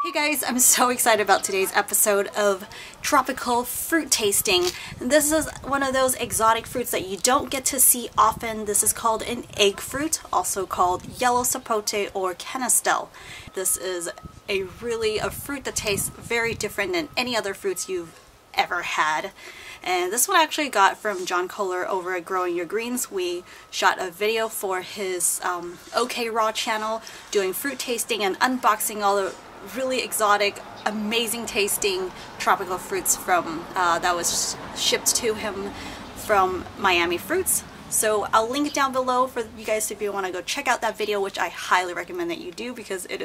Hey guys, I'm so excited about today's episode of tropical fruit tasting. This is one of those exotic fruits that you don't get to see often. This is called an egg fruit, also called yellow sapote or canistel. This is a fruit that tastes very different than any other fruits you've ever had. And this one I actually got from John Kohler over at Growing Your Greens. We shot a video for his okraw channel doing fruit tasting and unboxing all the really exotic, amazing tasting tropical fruits from that was shipped to him from Miami Fruits. So I'll link it down below for you guys if you want to go check out that video, which I highly recommend that you do because it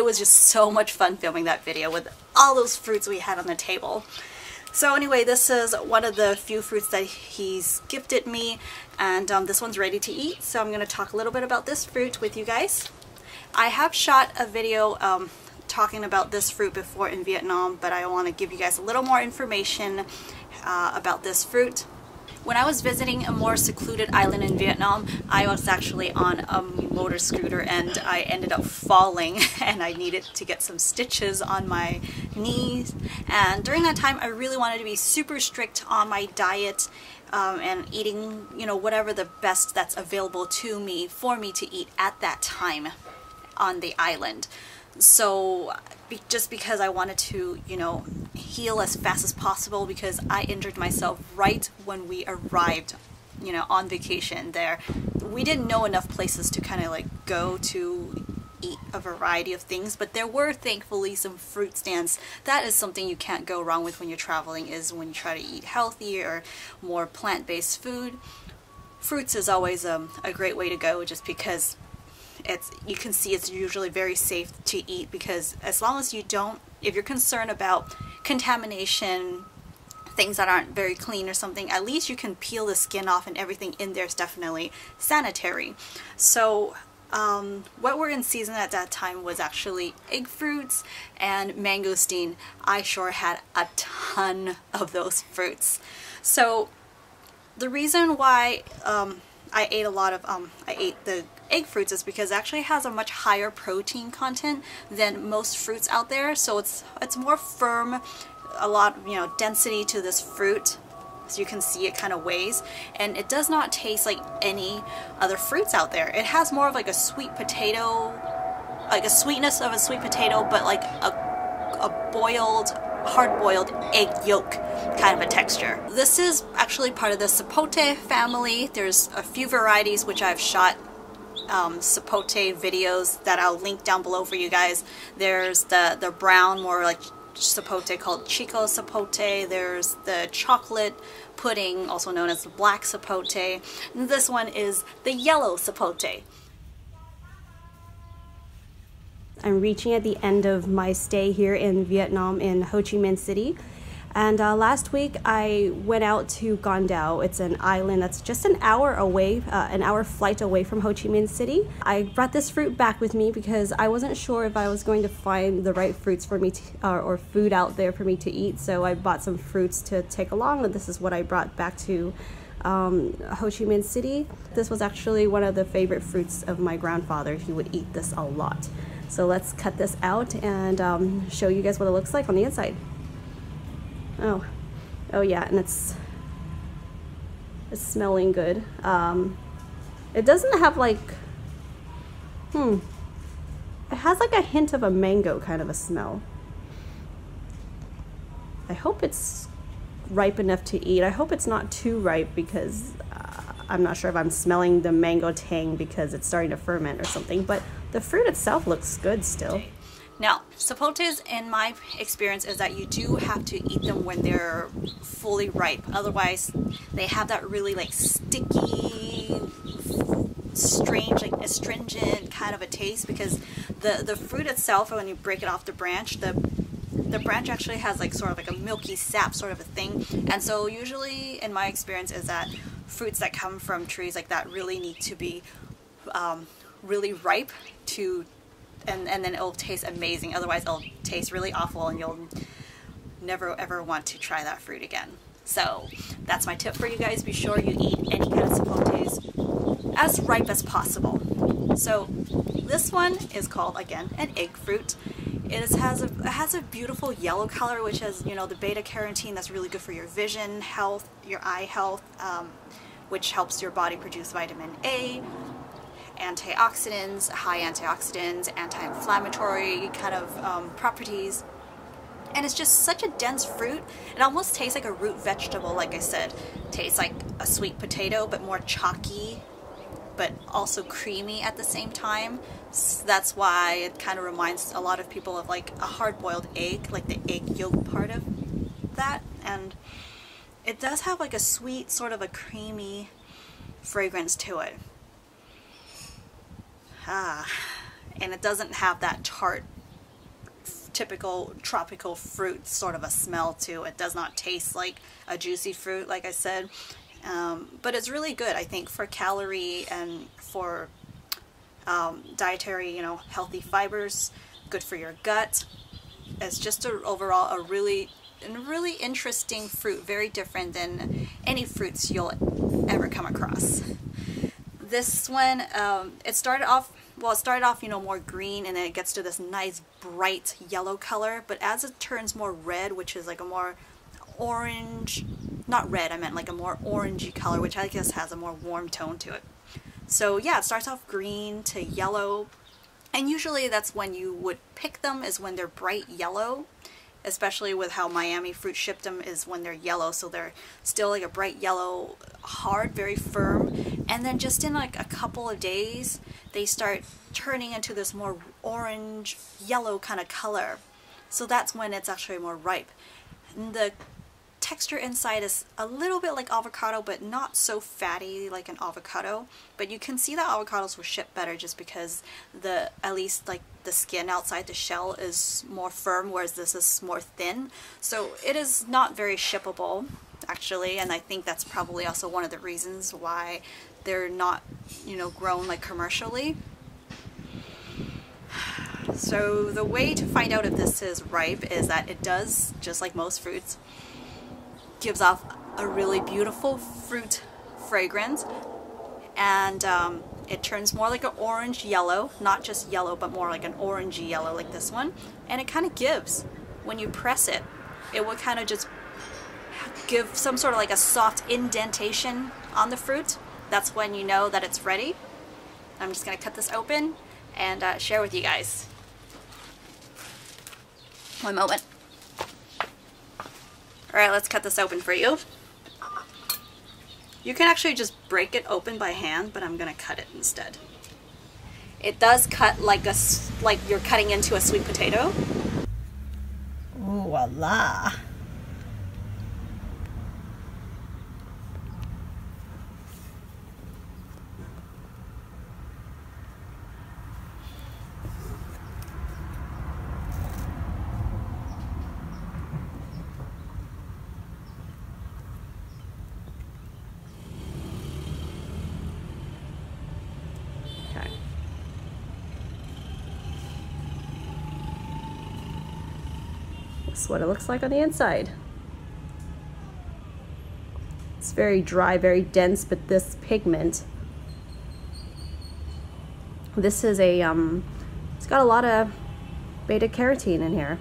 was just so much fun filming that video with all those fruits we had on the table. So anyway, this is one of the few fruits that he's gifted me, and this one's ready to eat. So I'm going to talk a little bit about this fruit with you guys. I have shot a video talking about this fruit before in Vietnam, but I want to give you guys a little more information about this fruit. When I was visiting a more secluded island in Vietnam, I was actually on a motor scooter and I ended up falling and I needed to get some stitches on my knees. And during that time, I really wanted to be super strict on my diet and eating, you know, whatever the best that's available to me for me to eat at that time on the island. So just because I wanted to, you know, heal as fast as possible, because I injured myself right when we arrived, you know, on vacation there. We didn't know enough places to kind of like go to eat a variety of things, but there were thankfully some fruit stands. That is something you can't go wrong with when you're traveling, is when you try to eat healthy or more plant-based food. Fruits is always a great way to go, just because you can see it's usually very safe to eat, because as long as you don't, if you're concerned about contamination, things that aren't very clean or something, at least you can peel the skin off and everything in there is definitely sanitary. So what were in season at that time was actually egg fruits and mangosteen. I sure had a ton of those fruits. So the reason why I ate the egg fruits is because it actually has a much higher protein content than most fruits out there. So it's more firm, a lot, you know, density to this fruit. As you can see, it kind of weighs, and it does not taste like any other fruits out there. It has more of like a sweet potato, like a sweetness of a sweet potato, but like a boiled, hard-boiled egg yolk kind of a texture. This is actually part of the sapote family. There's a few varieties which I've shot sapote videos that I'll link down below for you guys. There's the brown, more like sapote called Chico Sapote. There's the chocolate pudding, also known as the black sapote. And this one is the yellow sapote. I'm reaching at the end of my stay here in Vietnam in Ho Chi Minh City. And last week I went out to Con Dao. It's an island that's just an hour away, an hour flight away from Ho Chi Minh City. I brought this fruit back with me because I wasn't sure if I was going to find the right fruits for me to, or food out there for me to eat. So I bought some fruits to take along, and this is what I brought back to Ho Chi Minh City. This was actually one of the favorite fruits of my grandfather. He would eat this a lot. So let's cut this out and show you guys what it looks like on the inside. Oh yeah, and it's smelling good. It doesn't have like, it has like a hint of a mango kind of a smell. I hope it's ripe enough to eat. I hope it's not too ripe, because I'm not sure if I'm smelling the mango tang because it's starting to ferment or something, but the fruit itself looks good still. Now, sapotes, in my experience, is that you do have to eat them when they're fully ripe. Otherwise, they have that really like sticky, strange, like astringent kind of a taste, because the fruit itself, when you break it off the branch, the branch actually has like sort of like a milky sap sort of a thing. And so usually, in my experience, is that fruits that come from trees like that really need to be really ripe and then it'll taste amazing. Otherwise it'll taste really awful and you'll never ever want to try that fruit again. So that's my tip for you guys. Be sure you eat any kind of sapotes as ripe as possible. So this one is called, again, an egg fruit. It has a beautiful yellow color, which has, you know, the beta carotene that's really good for your vision health, your eye health, which helps your body produce vitamin A, antioxidants, high antioxidants, anti-inflammatory kind of properties. And it's just such a dense fruit. It almost tastes like a root vegetable, like I said. It tastes like a sweet potato, but more chalky, but also creamy at the same time. So that's why it kind of reminds a lot of people of like a hard-boiled egg, like the egg yolk part of that. And it does have like a sweet, sort of a creamy fragrance to it. And it doesn't have that tart, typical tropical fruit sort of a smell to it. It does not taste like a juicy fruit, like I said. But it's really good, I think, for calorie and for dietary, you know, healthy fibers, good for your gut. It's just overall a really interesting fruit, very different than any fruits you'll ever come across. This one, it started off, you know, more green, and then it gets to this nice bright yellow color, but as it turns more red, which is like a more orange, not red, I meant like a more orangey color, which I guess has a more warm tone to it. So yeah, it starts off green to yellow, and usually that's when you would pick them, is when they're bright yellow, especially with how Miami Fruit shipped them, is when they're yellow, so they're still like a bright yellow, hard, very firm, and then just in like a couple of days they start turning into this more orange yellow kind of color. So that's when it's actually more ripe. And the texture inside is a little bit like avocado, but not so fatty like an avocado. But you can see that avocados were shipped better just because at least like the skin outside the shell is more firm, whereas this is more thin. So it is not very shippable, actually, and I think that's probably also one of the reasons why they're not, you know, grown like commercially. So the way to find out if this is ripe is that it does, just like most fruits, gives off a really beautiful fruit fragrance, and it turns more like an orange yellow, not just yellow, but more like an orangey yellow like this one. And it kind of gives, when you press it, it will kind of just give some sort of like a soft indentation on the fruit. That's when you know that it's ready. I'm just going to cut this open and share with you guys. One moment. Alright, let's cut this open for you. You can actually just break it open by hand, but I'm going to cut it instead. It does cut like you're cutting into a sweet potato. Ooh, voila. This is what it looks like on the inside. It's very dry, very dense, but this pigment, this is a, it's got a lot of beta carotene in here.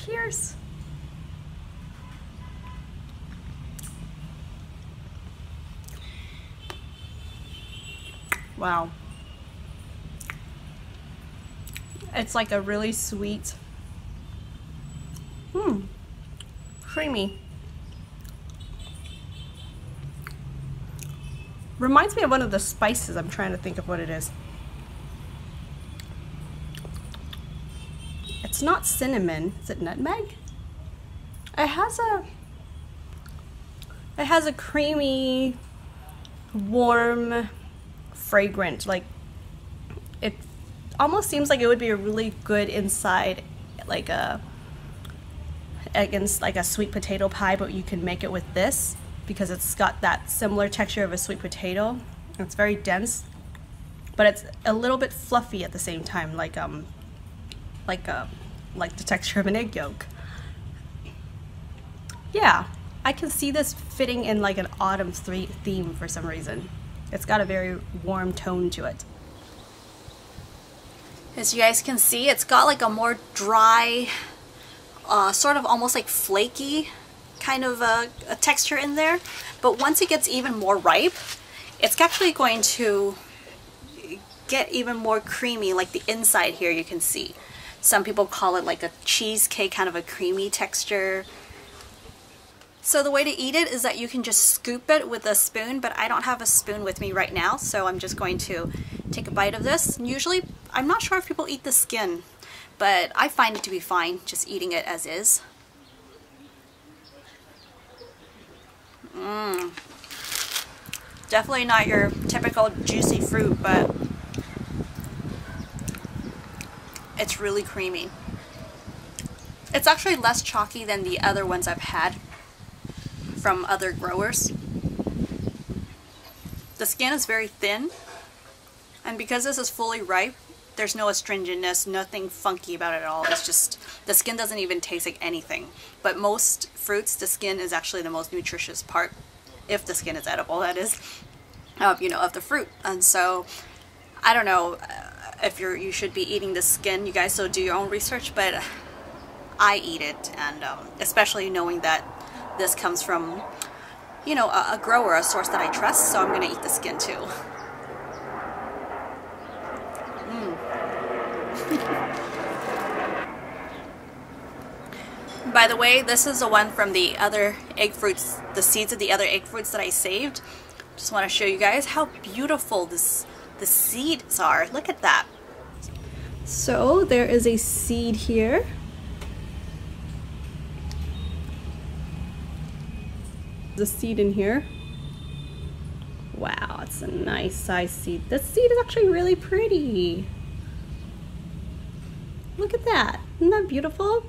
Cheers. Wow. It's like a really sweet, creamy. Reminds me of one of the spices. I'm trying to think of what it is. It's not cinnamon. Is it nutmeg? It has a creamy, warm, fragrant, like it almost seems like it would be a really good inside like against like a sweet potato pie, but you can make it with this because it's got that similar texture of a sweet potato. It's very dense, but it's a little bit fluffy at the same time, like like the texture of an egg yolk. Yeah, I can see this fitting in like an autumn theme for some reason. It's got a very warm tone to it. As you guys can see, it's got like a more dry, sort of almost like flaky kind of a texture in there. But once it gets even more ripe, it's actually going to get even more creamy, like the inside here you can see. Some people call it like a cheesecake, kind of a creamy texture. So the way to eat it is that you can just scoop it with a spoon, but I don't have a spoon with me right now, so I'm just going to take a bite of this. Usually, I'm not sure if people eat the skin, but I find it to be fine just eating it as is. Definitely not your typical juicy fruit, but it's really creamy. It's actually less chalky than the other ones I've had from other growers. The skin is very thin, and because this is fully ripe, there's no astringentness, nothing funky about it at all. It's just, the skin doesn't even taste like anything. But most fruits, the skin is actually the most nutritious part, if the skin is edible, that is, you know, of the fruit. And so, I don't know if you should be eating the skin, you guys, so do your own research, but I eat it, and especially knowing that this comes from, you know, a grower, a source that I trust, so I'm gonna eat the skin too. By the way, this is the one from the other egg fruits, the seeds of the other egg fruits that I saved. Just want to show you guys how beautiful the seeds are. Look at that. So there is a seed here. The seed in here. Wow, it's a nice size seed. This seed is actually really pretty. Look at that. Isn't that beautiful?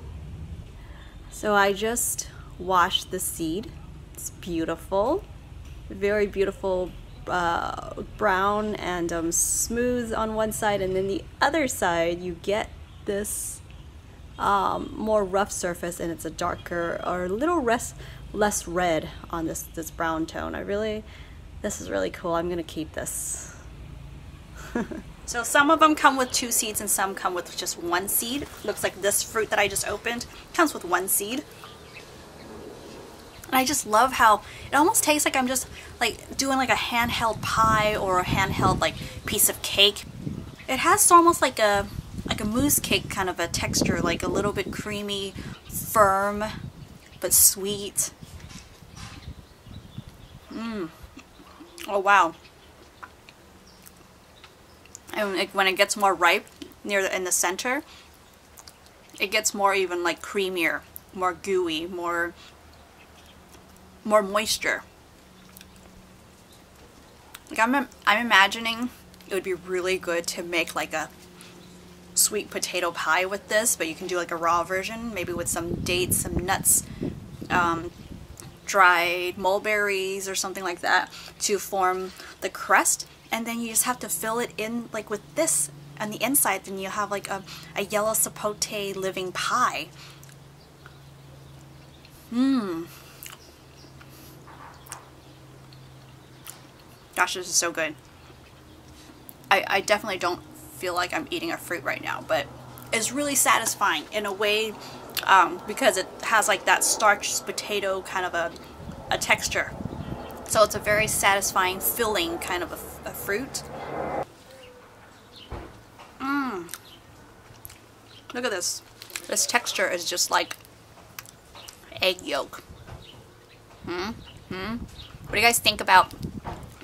So I just washed the seed. It's beautiful. Very beautiful brown and smooth on one side, and then the other side you get this more rough surface, and it's a darker or a little less red on this brown tone. This is really cool. I'm gonna keep this. So some of them come with 2 seeds and some come with just 1 seed. Looks like this fruit that I just opened comes with 1 seed. And I just love how it almost tastes like I'm just like doing like a handheld pie or a handheld like piece of cake. It has almost like a mousse cake kind of a texture, like a little bit creamy, firm, but sweet. Oh wow. And when it gets more ripe in the center, it gets more even like creamier, more gooey, more moisture. Like I'm imagining it would be really good to make like a sweet potato pie with this, but you can do like a raw version, maybe with some dates, some nuts, dried mulberries or something like that to form the crust. And then you just have to fill it in like with this on the inside, then you have like a yellow sapote living pie. Gosh, this is so good. I definitely don't feel like I'm eating a fruit right now, but it's really satisfying in a way because it has like that starch potato kind of a texture. So it's a very satisfying, filling kind of a fruit. Look at this. This texture is just like egg yolk. What do you guys think about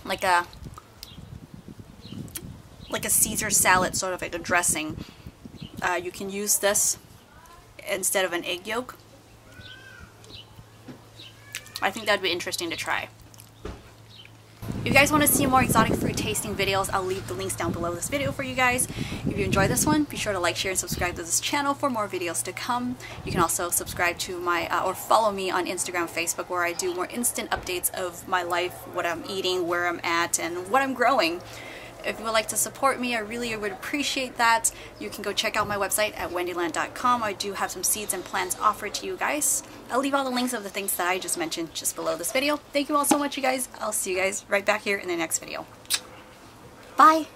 like a Caesar salad, sort of like a dressing? You can use this instead of an egg yolk. I think that would be interesting to try. If you guys want to see more exotic fruit tasting videos, I'll leave the links down below this video for you guys. If you enjoyed this one, be sure to like, share, and subscribe to this channel for more videos to come. You can also subscribe to my, or follow me on Instagram, Facebook, where I do more instant updates of my life, what I'm eating, where I'm at, and what I'm growing. If you would like to support me, I really would appreciate that. You can go check out my website at wendyland.com. I do have some seeds and plants offered to you guys. I'll leave all the links of the things that I just mentioned just below this video. Thank you all so much, you guys. I'll see you guys right back here in the next video. Bye!